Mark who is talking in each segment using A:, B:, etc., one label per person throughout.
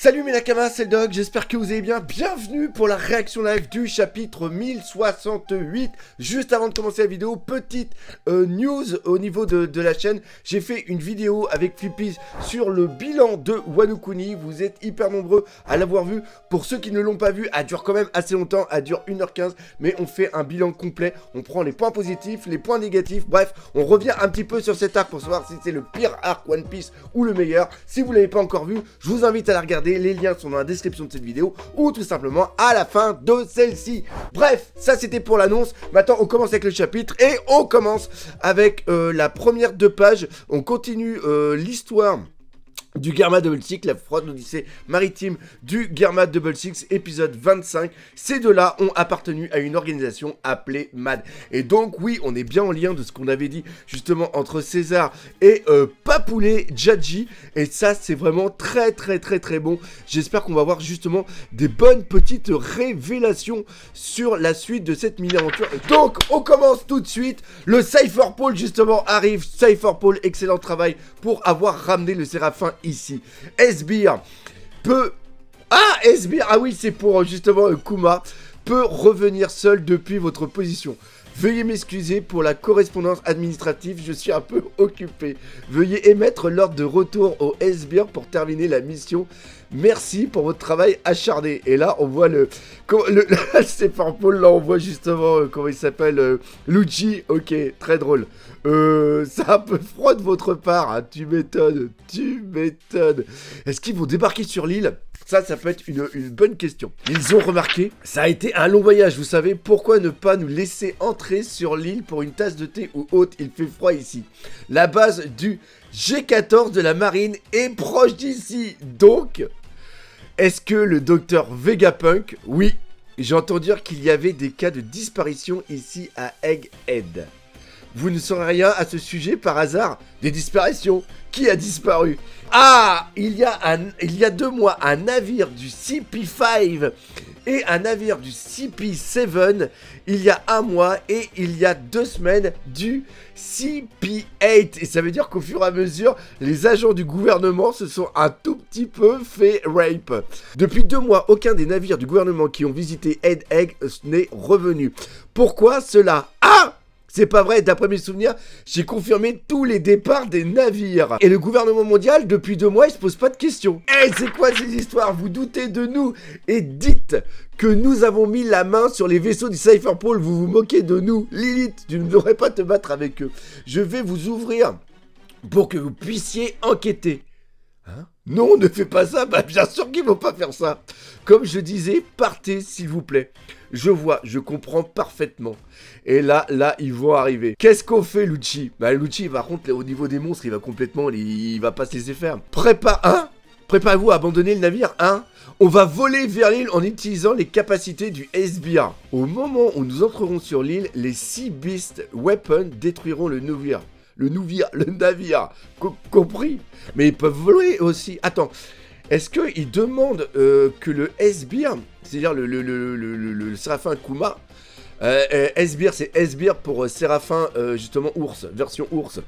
A: Salut mes nakamas, c'est le Dog, j'espère que vous allez bien. Bienvenue pour la réaction live du chapitre 1068. Juste avant de commencer la vidéo, petite news au niveau de la chaîne. J'ai fait une vidéo avec Flippy sur le bilan de Wano Kuni. Vous êtes hyper nombreux à l'avoir vu. Pour ceux qui ne l'ont pas vu, elle dure quand même assez longtemps, elle dure 1h15. Mais on fait un bilan complet, on prend les points positifs, les points négatifs. Bref, on revient un petit peu sur cet arc pour savoir si c'est le pire arc One Piece ou le meilleur. Si vous ne l'avez pas encore vu, je vous invite à la regarder. Les liens sont dans la description de cette vidéo ou tout simplement à la fin de celle-ci. Bref, ça c'était pour l'annonce. Maintenant on commence avec le chapitre et on commence avec la première 2 pages. On continue l'histoire du Germa Double Six, la fraude odyssée maritime du Germa Double Six, épisode 25. Ces deux-là ont appartenu à une organisation appelée MAD. Et donc, oui, on est bien en lien de ce qu'on avait dit, justement, entre César et Papoulé Jadji. Et ça, c'est vraiment très bon. J'espère qu'on va avoir, justement, des bonnes petites révélations sur la suite de cette mini-aventure. Donc, on commence tout de suite. Le Cypher Paul, justement, arrive. Cypher Paul, excellent travail pour avoir ramené le Séraphin ici. Sbire peut... Ah, Sbire, ah oui, c'est pour justement Kuma, peut revenir seul depuis votre position. Veuillez m'excuser pour la correspondance administrative, je suis un peu occupé. Veuillez émettre l'ordre de retour au Sbire pour terminer la mission. Merci pour votre travail acharné. Et là, on voit c'est par Paul, là, on voit justement, comment il s'appelle, Lucci. Ok, très drôle. C'est un peu froid de votre part, hein. Tu m'étonnes, tu m'étonnes. Est-ce qu'ils vont débarquer sur l'île? Ça peut être une bonne question. Ils ont remarqué, ça a été un long voyage, vous savez. Pourquoi ne pas nous laisser entrer sur l'île pour une tasse de thé ou autre? Il fait froid ici. La base du G14 de la marine est proche d'ici. Donc, est-ce que le docteur Vegapunk... Oui, j'entends dire qu'il y avait des cas de disparition ici à Egghead. Vous ne saurez rien à ce sujet par hasard? Des disparitions? Qui a disparu? Ah, il y a 2 mois, un navire du CP5 et un navire du CP7. Il y a 1 mois et il y a 2 semaines du CP8. Et ça veut dire qu'au fur et à mesure, les agents du gouvernement se sont un tout petit peu fait rape. Depuis 2 mois, aucun des navires du gouvernement qui ont visité Egg n'est revenu. Pourquoi cela? Ah! C'est pas vrai, d'après mes souvenirs, j'ai confirmé tous les départs des navires. Et le gouvernement mondial, depuis 2 mois, il se pose pas de questions. Eh, c'est quoi ces histoires? Vous doutez de nous? Et dites que nous avons mis la main sur les vaisseaux du Cypher Paul. Vous vous moquez de nous. Lilith, tu ne devrais pas te battre avec eux. Je vais vous ouvrir pour que vous puissiez enquêter. Hein? Non, ne fais pas ça. Bah, bien sûr qu'ils vont pas faire ça. Comme je disais, partez s'il vous plaît. Je vois, je comprends parfaitement. Et là, ils vont arriver. Qu'est-ce qu'on fait, Lucci? Bah, Lucci, par contre, au niveau des monstres, il va complètement... Il va pas se laisser faire. Préparez-vous à abandonner le navire, hein? On va voler vers l'île en utilisant les capacités du Sbire. Au moment où nous entrerons sur l'île, les Sea Beast Weapons détruiront le navire. Le navire. Compris? Mais ils peuvent voler aussi. Attends. Est-ce qu'ils demandent que le Sbire, c'est-à-dire le Séraphin Kuma, Sbire, c'est Sbire pour Séraphin, justement, ours, version ours,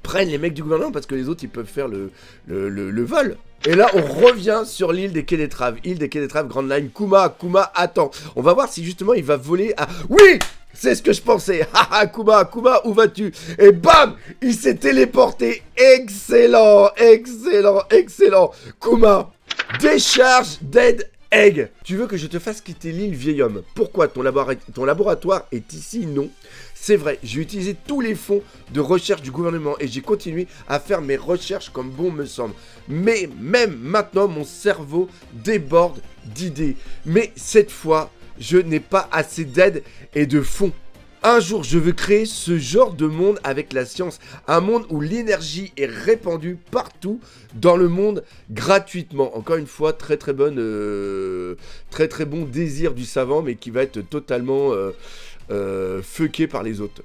A: prennent les mecs du gouvernement parce que les autres, ils peuvent faire le vol. Et là, on revient sur l'île des Quais des Traves. Île des Quais des Traves, Grand Line. Kuma, attends. On va voir si, justement, il va voler à... Oui! C'est ce que je pensais. Haha, Kuma, où vas-tu? Et bam! Il s'est téléporté. Excellent. Kuma, décharge Dead Egg. Tu veux que je te fasse quitter l'île, vieil homme? Pourquoi? Ton laboratoire est ici? Non. C'est vrai, j'ai utilisé tous les fonds de recherche du gouvernement et j'ai continué à faire mes recherches comme bon me semble. Mais même maintenant, mon cerveau déborde d'idées. Mais cette fois, je n'ai pas assez d'aide et de fonds. Un jour, je veux créer ce genre de monde avec la science. Un monde où l'énergie est répandue partout dans le monde gratuitement. Encore une fois, très bon désir du savant, mais qui va être totalement fucké par les autres.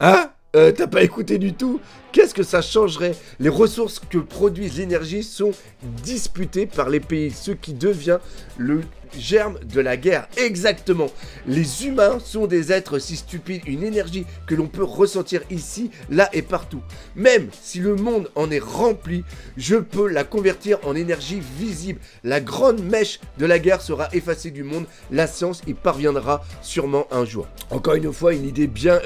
A: Hein? T'as pas écouté du tout? Qu'est-ce que ça changerait? Les ressources que produisent l'énergie sont disputées par les pays, ce qui devient le germe de la guerre. Exactement. Les humains sont des êtres si stupides, une énergie que l'on peut ressentir ici, là et partout. Même si le monde en est rempli, je peux la convertir en énergie visible. La grande mèche de la guerre sera effacée du monde. La science y parviendra sûrement un jour. Encore une fois, une idée bien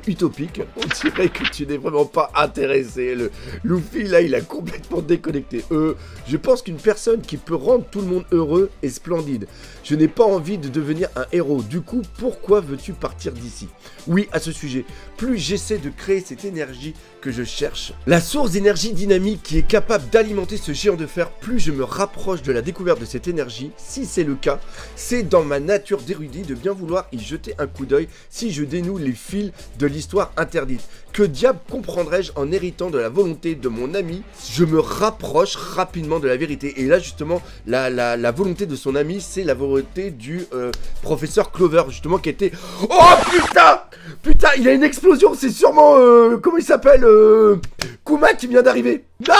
A: utopique. On dirait que tu n'es vraiment pas intéressé. Le Luffy, là, il a complètement déconnecté. Je pense qu'une personne qui peut rendre tout le monde heureux est splendide. Je n'ai pas envie de devenir un héros. Du coup, pourquoi veux-tu partir d'ici? Oui, à ce sujet, plus j'essaie de créer cette énergie que je cherche, la source d'énergie dynamique qui est capable d'alimenter ce géant de fer, plus je me rapproche de la découverte de cette énergie. Si c'est le cas, c'est dans ma nature d'érudit de bien vouloir y jeter un coup d'œil si je dénoue les fils de l'histoire interdite. Que diable comprendrais-je en héritant de la volonté de mon ami? Je me rapproche rapidement de la vérité. Et là, justement, la volonté de son ami, c'est la volonté du professeur Clover, justement, qui était... Oh, putain! Putain, il y a une explosion, c'est sûrement... comment il s'appelle Kuma qui vient d'arriver. Non,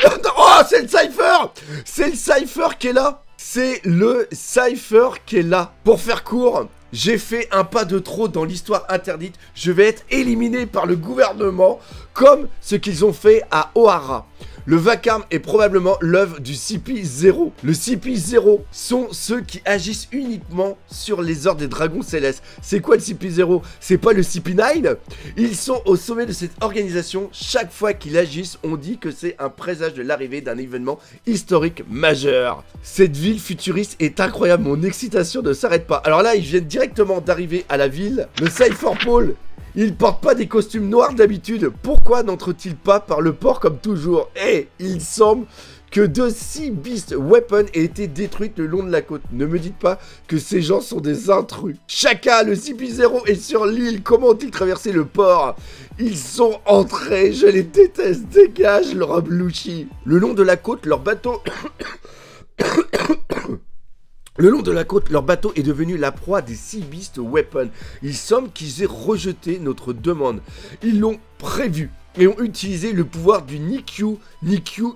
A: non, non. Oh, c'est le Cypher! C'est le Cypher qui est là. C'est le Cypher qui est là. Pour faire court... J'ai fait un pas de trop dans l'histoire interdite. Je vais être éliminé par le gouvernement comme ce qu'ils ont fait à Ohara. Le vacarme est probablement l'œuvre du CP0. Le CP0 sont ceux qui agissent uniquement sur les ordres des dragons célestes. C'est quoi le CP0? C'est pas le CP9? Ils sont au sommet de cette organisation. Chaque fois qu'ils agissent, on dit que c'est un présage de l'arrivée d'un événement historique majeur. Cette ville futuriste est incroyable. Mon excitation ne s'arrête pas. Alors là, ils viennent directement d'arriver à la ville. Le Cypher Pole. Ils portent pas des costumes noirs d'habitude. Pourquoi n'entrent-ils pas par le port comme toujours? Et il semble que 2 Sea Beast Weapons aient été détruites le long de la côte. Ne me dites pas que ces gens sont des intrus. Shaka, le CP0 est sur l'île. Comment ont-ils traversé le port? Ils sont entrés. Je les déteste. Dégage leur ablouchi. Le long de la côte, leur bateau... Le long de la côte, leur bateau est devenu la proie des Sea Beast Weapons. Il semble qu'ils aient rejeté notre demande. Ils l'ont prévu et ont utilisé le pouvoir du Nikyu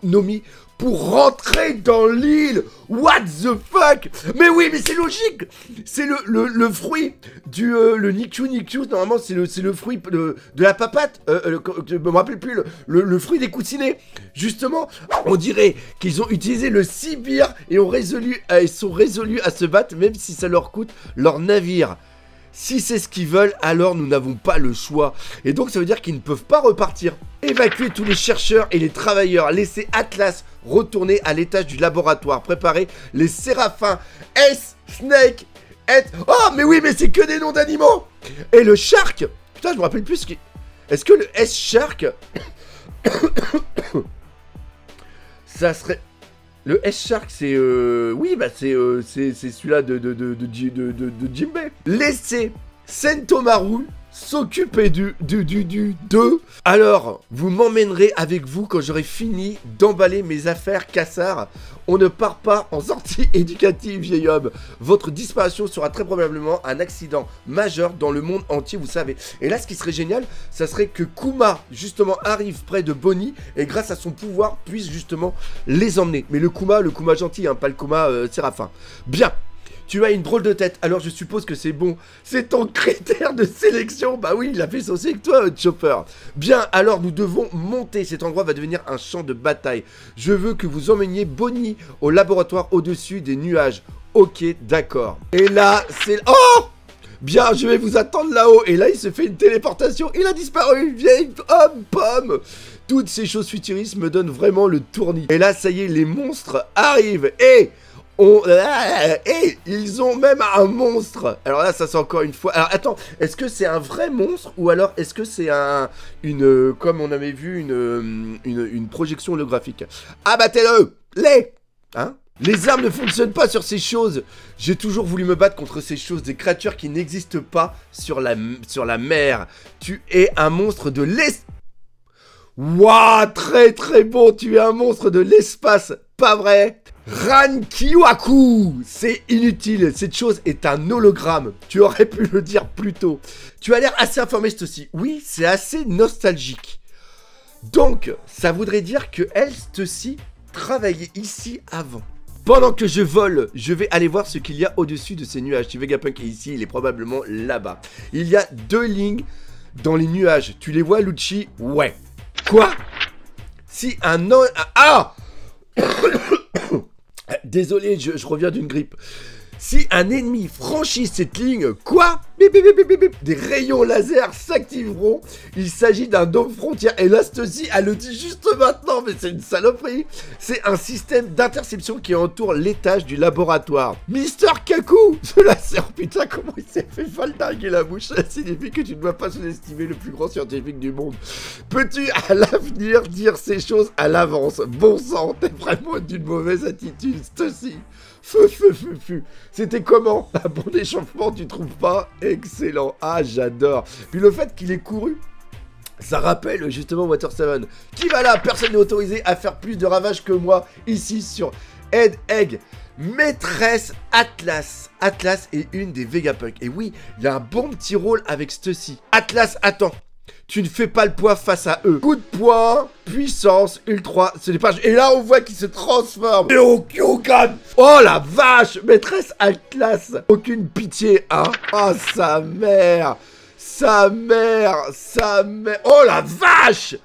A: Nomi pour rentrer dans l'île. What the fuck? Mais oui, mais c'est logique. C'est le fruit du le Nikyu. Normalement, c'est le fruit de la papate. Je me rappelle plus le fruit des coussinets. Justement, on dirait qu'ils ont utilisé le Sibir et sont résolus à se battre, même si ça leur coûte leur navire. Si c'est ce qu'ils veulent, alors nous n'avons pas le choix. Et donc ça veut dire qu'ils ne peuvent pas repartir. Évacuer tous les chercheurs et les travailleurs. Laisser Atlas retourner à l'étage du laboratoire. Préparer les séraphins. S, Snake, S... Oh, mais oui, mais c'est que des noms d'animaux. Et le Shark. Putain, je me rappelle plus ce qui... Est-ce que le S-Shark... ça serait... Le S-Shark, c'est... Oui, bah c'est celui-là de Jinbei. Laissez Sentomaru s'occuper du 2. Alors, vous m'emmènerez avec vous quand j'aurai fini d'emballer mes affaires, Cassard. On ne part pas en sortie éducative, vieil homme. Votre disparition sera très probablement un accident majeur dans le monde entier, vous savez. Et là, ce qui serait génial, ça serait que Kuma, justement, arrive près de Bonnie et grâce à son pouvoir, puisse justement les emmener. Mais le Kuma gentil, hein, pas le Kuma Séraphin. Bien. Tu as une drôle de tête, alors je suppose que c'est bon. C'est ton critère de sélection. Bah oui, il a fait saucer avec toi, Chopper. Bien, alors nous devons monter. Cet endroit va devenir un champ de bataille. Je veux que vous emmeniez Bonnie au laboratoire au-dessus des nuages. Ok, d'accord. Et là, c'est... Oh! Bien, je vais vous attendre là-haut. Et là, il se fait une téléportation. Il a disparu. Vieille homme pomme. Toutes ces choses futuristes me donnent vraiment le tournis. Et là, ça y est, les monstres arrivent. Et... Et ils ont même un monstre. Alors là, ça c'est encore une fois... Alors attends, est-ce que c'est un vrai monstre ou alors est-ce que c'est comme on avait vu, une projection holographique? Abattez-le! Hein? Les armes ne fonctionnent pas sur ces choses. J'ai toujours voulu me battre contre ces choses, des créatures qui n'existent pas sur la mer. Tu es un monstre de l'espace. Waouh, très très bon, tu es un monstre de l'espace, pas vrai? Rankiwaku, c'est inutile, cette chose est un hologramme. Tu aurais pu le dire plus tôt. Tu as l'air assez informé, ceci. Oui, c'est assez nostalgique. Donc, ça voudrait dire que elle, ceci, travaillait ici avant. Pendant que je vole, je vais aller voir ce qu'il y a au-dessus de ces nuages. Si Vegapunk est ici, il est probablement là-bas. Il y a 2 lignes dans les nuages. Tu les vois, Lucci? Ouais. Quoi? Si un... Ah Désolé, je reviens d'une grippe. Si un ennemi franchit cette ligne, quoi? Bip, bip, bip, bip, bip, des rayons laser s'activeront. Il s'agit d'un dôme frontière. Et là, Stussy, elle le dit juste maintenant, mais c'est une saloperie. C'est un système d'interception qui entoure l'étage du laboratoire. Mister Kaku, cela sert, putain, comment il s'est fait valdinguer la bouche. Ça signifie que tu ne dois pas sous-estimer le plus grand scientifique du monde. Peux-tu, à l'avenir, dire ces choses à l'avance? Bon sang, t'es vraiment d'une mauvaise attitude, Stussy. Feu. C'était comment? Un bon échauffement, tu trouves pas? Excellent. Ah, j'adore. Puis le fait qu'il ait couru, ça rappelle justement Water 7. Qui va là? Personne n'est autorisé à faire plus de ravages que moi ici sur Head Egg. Maîtresse Atlas. Atlas est une des Vegapunk. Et oui, il y a un bon petit rôle avec Stussy. Atlas, attends. Tu ne fais pas le poids face à eux. Coup de poing, puissance, ultra, ce n'est pas... Et là, on voit qu'il se transforme. Et au Kyokan. Oh la vache, maîtresse Atlas. Aucune pitié, hein. Oh, sa mère. Sa mère. Oh la vache.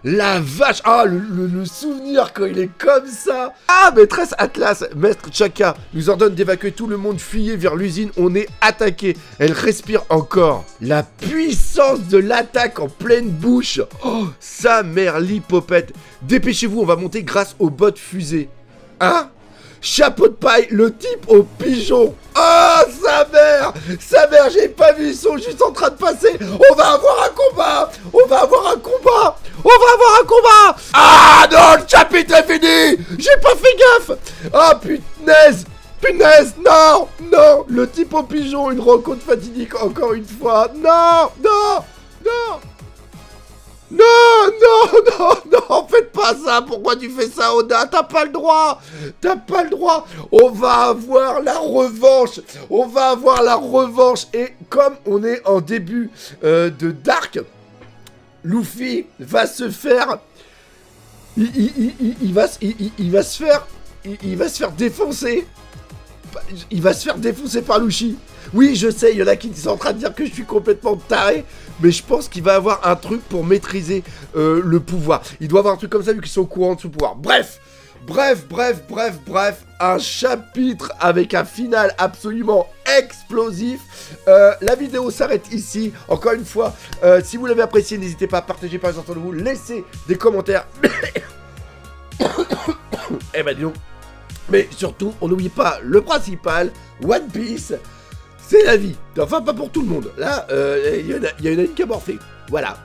A: La vache. Ah, le souvenir quand il est comme ça. Ah, maîtresse Atlas, maître Chaka nous ordonne d'évacuer tout le monde, fuyez vers l'usine, on est attaqué. Elle respire encore. La puissance de l'attaque en pleine bouche. Oh, sa mère l'hypopète. Dépêchez-vous, on va monter grâce au bot fusée. Hein? Chapeau de paille, le type au pigeon. Oh, sa mère, j'ai pas vu, ils sont juste en train de passer. On va avoir un combat. Ah non, le chapitre est fini. J'ai pas fait gaffe. Ah, punaise, non, le type au pigeon, une rencontre fatidique encore une fois. Non, faites pas ça, pourquoi tu fais ça, Oda? T'as pas le droit. On va avoir la revanche, et comme on est en début de Dark, Luffy va se faire... Il va se faire défoncer. Il va se faire défoncer par Lucci. Oui, je sais, il y en a qui sont en train de dire que je suis complètement taré, mais je pense qu'il va avoir un truc pour maîtriser le pouvoir. Il doit avoir un truc comme ça vu qu'ils sont au courant de ce pouvoir. Bref, un chapitre avec un final absolument explosif. La vidéo s'arrête ici. Encore une fois, si vous l'avez apprécié, n'hésitez pas à partager par exemple de vous, laissez des commentaires. Eh ben dis donc. Mais surtout, on n'oublie pas le principal, One Piece, c'est la vie. Enfin, pas pour tout le monde. Là, il y en a une qui a morphé. Voilà.